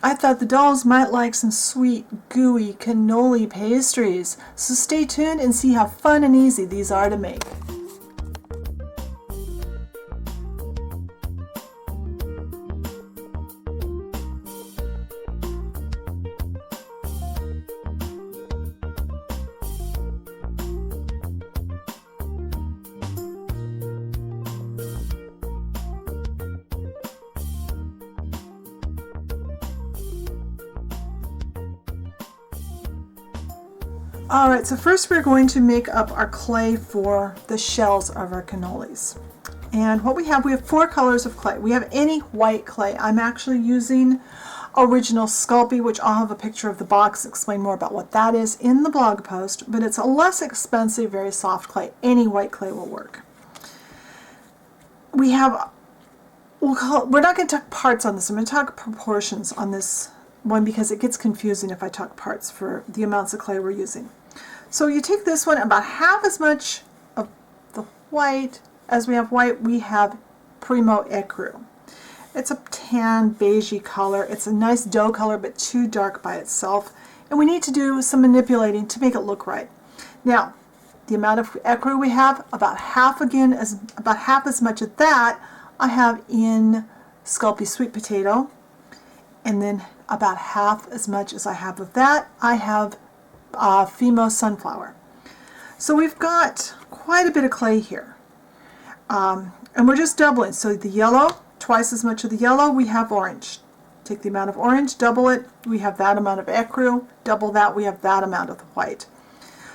I thought the dolls might like some sweet, gooey cannoli pastries, so stay tuned and see how fun and easy these are to make. Alright, so first we're going to make up our clay for the shells of our cannolis. And what we have 4 colors of clay. We have any white clay. I'm actually using original Sculpey, which I'll have a picture of the box, explain more about what that is in the blog post, but it's a less expensive, very soft clay. Any white clay will work. We have, we're not going to talk parts on this, I'm going to talk proportions on this one because it gets confusing if I talk parts for the amounts of clay we're using. So you take this one, about half as much of the white as we have white, we have Primo Ecru. It's a tan beigey color. It's a nice dough color, but too dark by itself. And we need to do some manipulating to make it look right. Now, the amount of ecru we have, about half as much of that I have in Sculpey sweet potato, and then about half as much as I have of that I have Fimo sunflower. So we've got quite a bit of clay here, and we're just doubling. So the yellow, twice as much of the yellow, we have orange. Take the amount of orange, double it, we have that amount of ecru, double that, we have that amount of the white.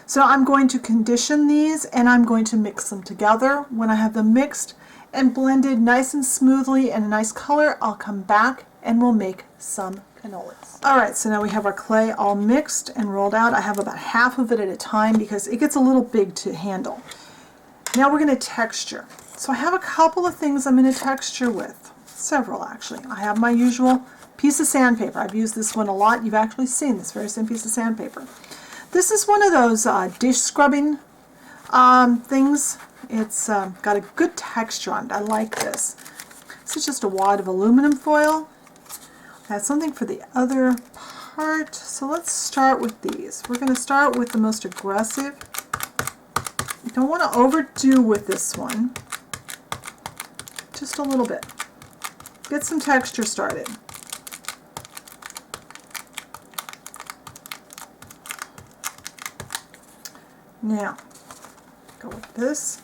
So I'm going to condition these and I'm going to mix them together. When I have them mixed and blended nice and smoothly and a nice color, I'll come back and we'll make some cannolis. Alright, so now we have our clay all mixed and rolled out. I have about half of it at a time because it gets a little big to handle. Now we're going to texture. So I have a couple of things I'm going to texture with. Several actually. I have my usual piece of sandpaper. I've used this one a lot. You've actually seen this very same piece of sandpaper. This is one of those dish scrubbing things. It's got a good texture on it. I like this. This is just a wad of aluminum foil. I have something for the other part. So let's start with these. We're going to start with the most aggressive. You don't want to overdo with this one. Just a little bit. Get some texture started. Now, go with this.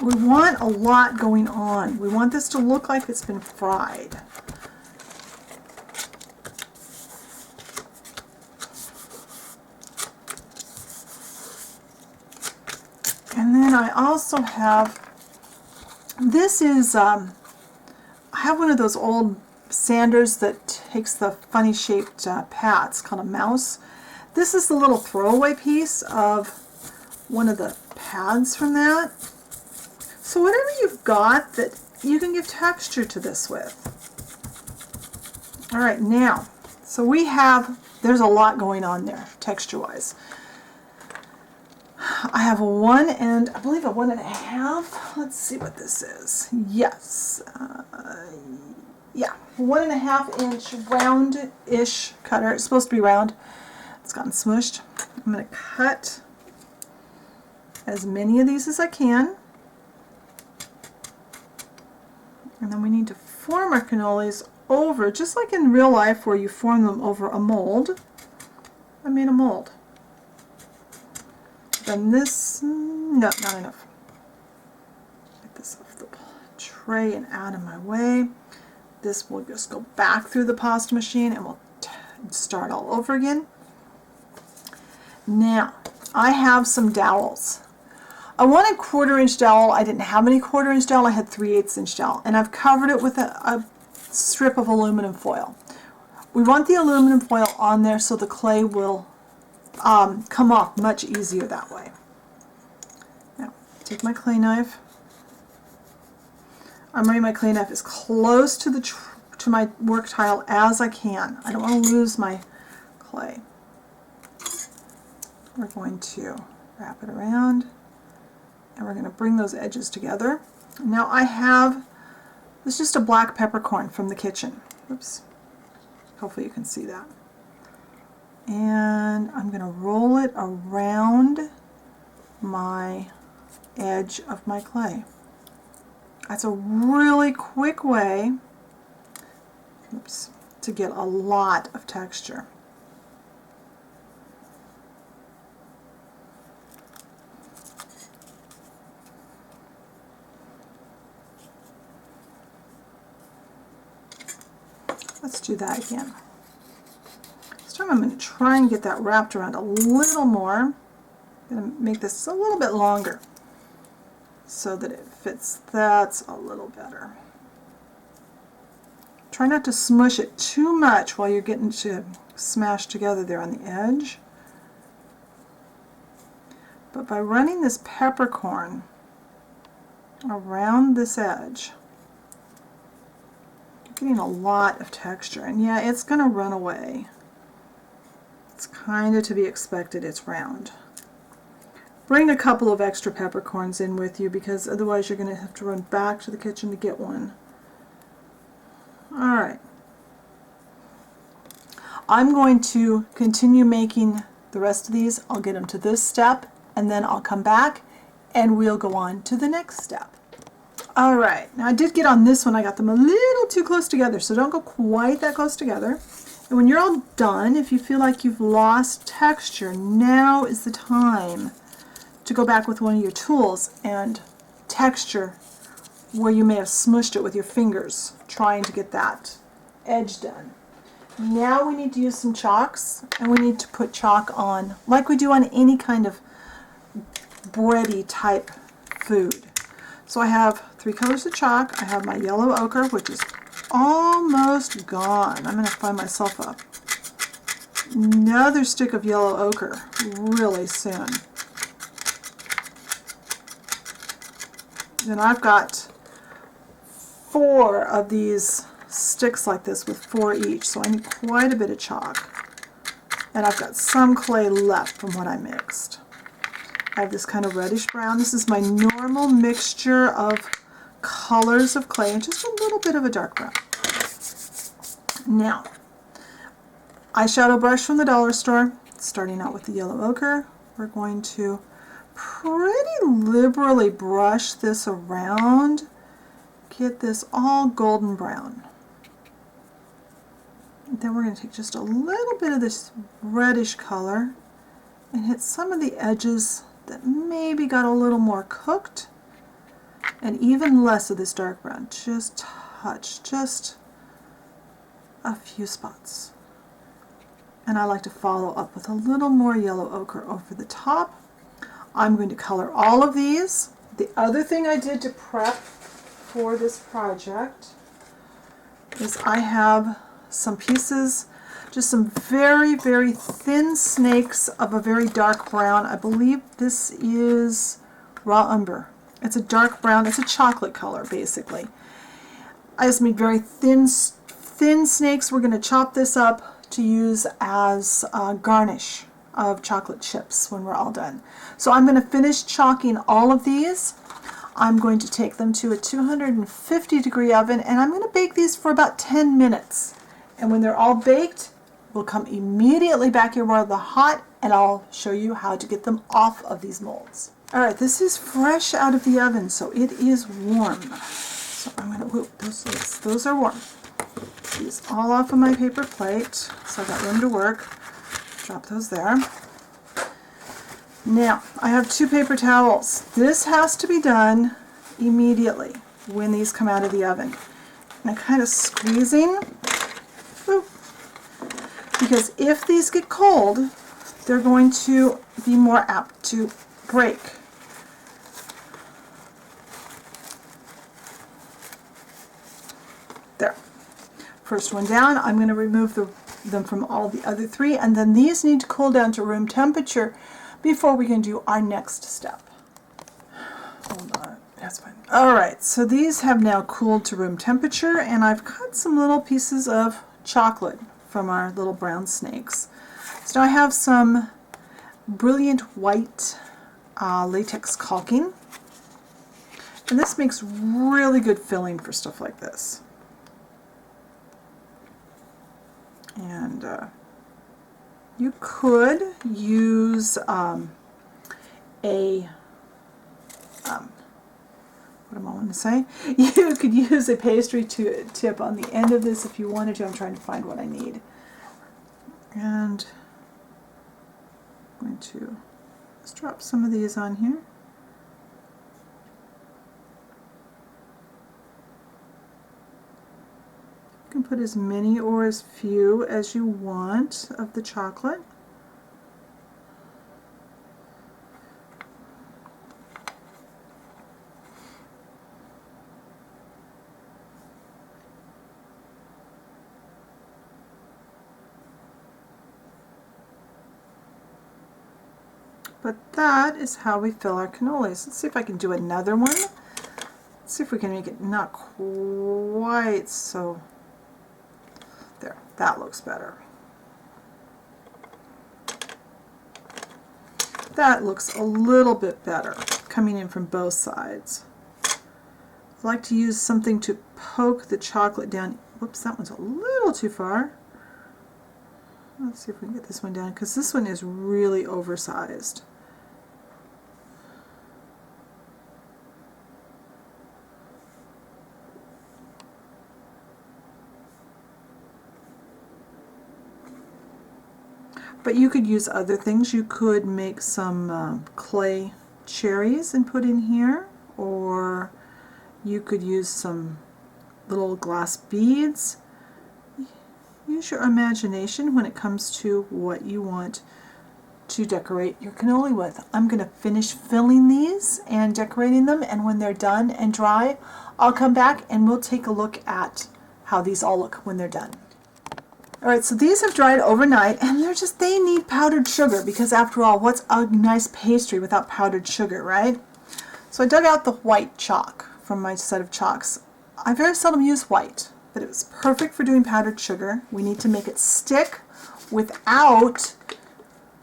We want a lot going on. We want this to look like it's been fried. And then I also have, this is, I have one of those old sanders that takes the funny shaped pads called a mouse. This is the little throwaway piece of one of the pads from that. So whatever you've got that you can give texture to this with. Alright, now, so we have, there's a lot going on there, texture-wise. I have a 1 and, I believe a 1.5. Let's see what this is. Yes. Yeah, 1.5 inch round-ish cutter. It's supposed to be round. It's gotten smushed. I'm going to cut as many of these as I can. And then we need to form our cannolis over, just like in real life where you form them over a mold. I made a mold. Then this, no, not enough. Get this off the tray and out of my way. This will just go back through the pasta machine and we'll start all over again. Now, I have some dowels. I wanted 1/4 inch dowel. I didn't have any 1/4 inch dowel. I had 3/8 inch dowel. And I've covered it with a strip of aluminum foil. We want the aluminum foil on there so the clay will come off much easier that way. Now, take my clay knife. I'm running my clay knife as close to the to my work tile as I can. I don't want to lose my clay. We're going to wrap it around and we're going to bring those edges together. Now I have, this is just a black peppercorn from the kitchen. Oops. Hopefully you can see that. And I'm going to roll it around my edge of my clay. That's a really quick way, oops, to get a lot of texture. Let's do that again. This time I'm going to try and get that wrapped around a little more. I'm going to make this a little bit longer so that it fits. That's a little better. Try not to smush it too much while you're getting to smash together there on the edge. But by running this peppercorn around this edge, getting a lot of texture, and yeah, it's going to run away. It's kind of to be expected. It's round. Bring a couple of extra peppercorns in with you because otherwise you're going to have to run back to the kitchen to get one. Alright. I'm going to continue making the rest of these. I'll get them to this step and then I'll come back and we'll go on to the next step. Alright, now I did get on this one, I got them a little too close together, so don't go quite that close together. And when you're all done, if you feel like you've lost texture, now is the time to go back with one of your tools and texture where you may have smushed it with your fingers, trying to get that edge done. Now we need to use some chalks, and we need to put chalk on, like we do on any kind of bready type food. So I have 3 colors of chalk. I have my yellow ochre, which is almost gone. I'm going to find myself another stick of yellow ochre really soon. Then I've got 4 of these sticks like this with 4 each, so I need quite a bit of chalk. And I've got some clay left from what I mixed. I have this kind of reddish brown. This is my normal mixture of colors of clay and just a little bit of a dark brown. Now, eyeshadow brush from the dollar store, starting out with the yellow ochre. We're going to pretty liberally brush this around, get this all golden brown. And then we're going to take just a little bit of this reddish color and hit some of the edges that maybe got a little more cooked, and even less of this dark brown. Just touch, just a few spots. And I like to follow up with a little more yellow ochre over the top. I'm going to color all of these. The other thing I did to prep for this project is I have some pieces, just some very, very thin snakes of a very dark brown. I believe this is raw umber. It's a dark brown. It's a chocolate color, basically. I just made very thin snakes. We're going to chop this up to use as a garnish of chocolate chips when we're all done. So I'm going to finish chalking all of these. I'm going to take them to a 250-degree oven, and I'm going to bake these for about 10 minutes. And when they're all baked, we'll come immediately back here while they're hot, and I'll show you how to get them off of these molds. Alright, this is fresh out of the oven, so it is warm. So I'm going to, whoop, those are warm. These all off of my paper plate, so I've got room to work. Drop those there. Now, I have 2 paper towels. This has to be done immediately when these come out of the oven. And I'm kind of squeezing, whoop, because if these get cold, they're going to be more apt to break. There. First one down. I'm going to remove them from all the other 3, and then these need to cool down to room temperature before we can do our next step. Hold on, that's fine. Alright, so these have now cooled to room temperature, and I've cut some little pieces of chocolate from our little brown snakes. So now I have some brilliant white latex caulking, and this makes really good filling for stuff like this. And you could use what am I wanting to say? You could use a pastry tip on the end of this if you wanted to. I'm trying to find what I need. And I'm going to just drop some of these on here. You can put as many or as few as you want of the chocolate. But that is how we fill our cannolis. Let's see if I can do another one. Let's see if we can make it not quite so... There, that looks better. That looks a little bit better, coming in from both sides. I like to use something to poke the chocolate down. Whoops, that one's a little too far. Let's see if we can get this one down, because this one is really oversized. But you could use other things. You could make some clay cherries and put in here, or you could use some little glass beads. Use your imagination when it comes to what you want to decorate your cannoli with. I'm going to finish filling these and decorating them, and when they're done and dry, I'll come back and we'll take a look at how these all look when they're done. Alright, so these have dried overnight, and they need powdered sugar, because after all, what's a nice pastry without powdered sugar, right? So I dug out the white chalk from my set of chalks. I very seldom use white, but it was perfect for doing powdered sugar. We need to make it stick without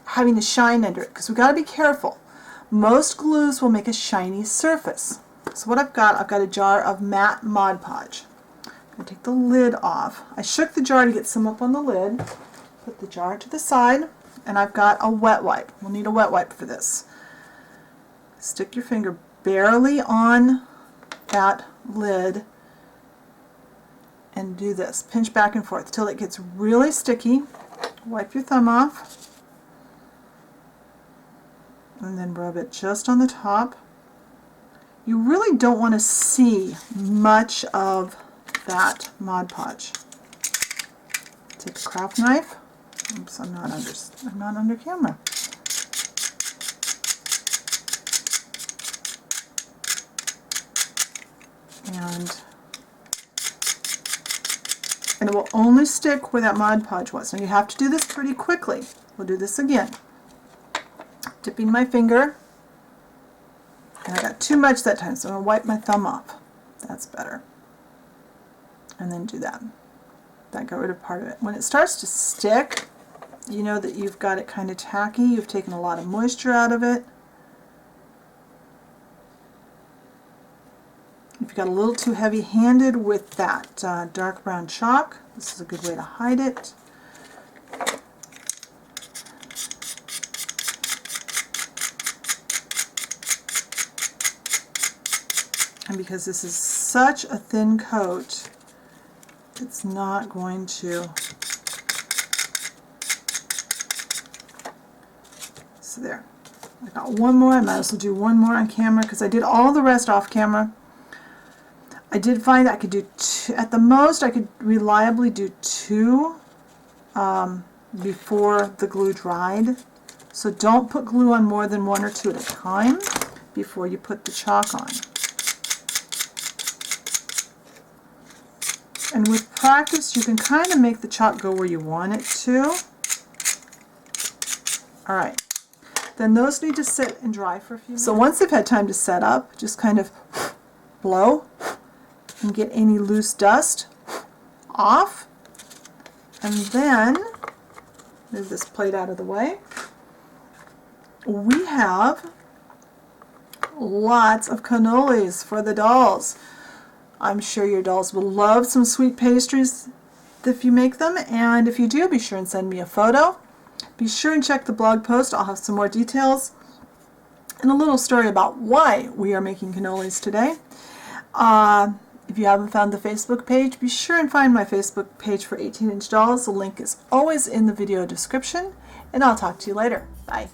having to shine under it, because we've got to be careful. Most glues will make a shiny surface. So what I've got a jar of matte Mod Podge. I'm going to take the lid off. I shook the jar to get some up on the lid. Put the jar to the side, and I've got a wet wipe. We'll need a wet wipe for this. Stick your finger barely on that lid and do this. Pinch back and forth till it gets really sticky. Wipe your thumb off, and then rub it just on the top. You really don't want to see much of that Mod Podge. Take a craft knife. Oops, I'm not under camera. And it will only stick where that Mod Podge was. Now you have to do this pretty quickly. We'll do this again. Dipping my finger. And I got too much that time, so I'm going to wipe my thumb off. That's better. And then do that. That got rid of part of it. When it starts to stick, you know that you've got it kind of tacky. You've taken a lot of moisture out of it. If you got a little too heavy-handed with that dark brown chalk, this is a good way to hide it. And because this is such a thin coat, it's not going to. So there. I got one more. I might as well do one more on camera because I did all the rest off camera. I did find I could do two, at the most I could reliably do two before the glue dried. So don't put glue on more than one or two at a time before you put the chalk on. And with practice, you can kind of make the chalk go where you want it to. Alright, then those need to sit and dry for a few minutes. So once they've had time to set up, just kind of blow and get any loose dust off. And then, move this plate out of the way. We have lots of cannolis for the dolls. I'm sure your dolls will love some sweet pastries. if you make them, and if you do, be sure and send me a photo. Be sure and check the blog post. I'll have some more details and a little story about why we are making cannolis today. If you haven't found the Facebook page, be sure and find my Facebook page for 18-inch dolls. The link is always in the video description, and I'll talk to you later. Bye.